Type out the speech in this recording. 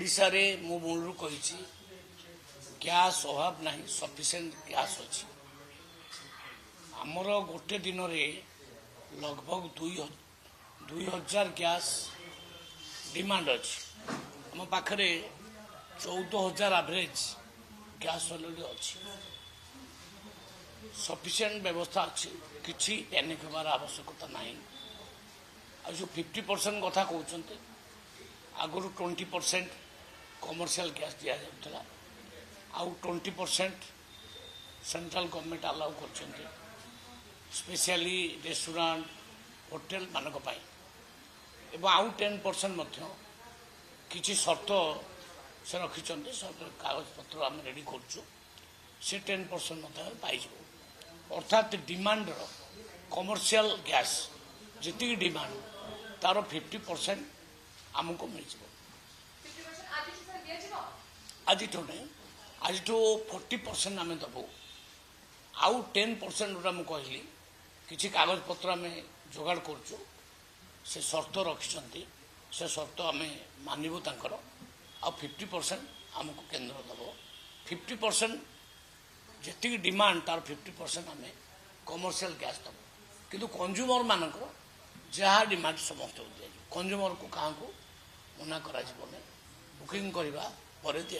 ओडिशा रे मु मूलरू कही गैस अभाव ना सफिशिएंट गैस अच्छी आमर गोटे दिन रे लगभग 2000 गैस डिमांड अच्छी आम पाखे 14,000 एवरेज गैस अलरेडी अच्छी सफिशिएंट व्यवस्था अच्छी किसी पैनिक होबार आवश्यकता ना आ जो 50% कथा कहते आगुरी 20% कमर्शियल गैस दि जाऊला आउ 20% सेंट्रल गवर्नमेंट अलाउ कर स्पेशली रेस्टोरेंट होटेल मानक पाई एवं आउ 10% किसी शर्त से रखिंट कागज पत्र आम रेडी करुँ से 10% पाई अर्थात डिमांड कमर्शियल गैस जी डिमांड तार 50% आमको मिल आज नहीं आज 40% आम दबू आउ 10% जोटा मुझे कहली किसी कागज पत्र आम जोगाड़ करुँ से शर्त रखिंट से शर्त आम मानवु तांकर आ 50% आमको केंद्र दब 50% जी डिमांड तार 50% आम कमर्शियल गैस दब किंतु कंज्यूमर मानक जहाँ डिमांड समस्त दि कंज्यूमर को क्या मना कर बुकिंग करने पर दि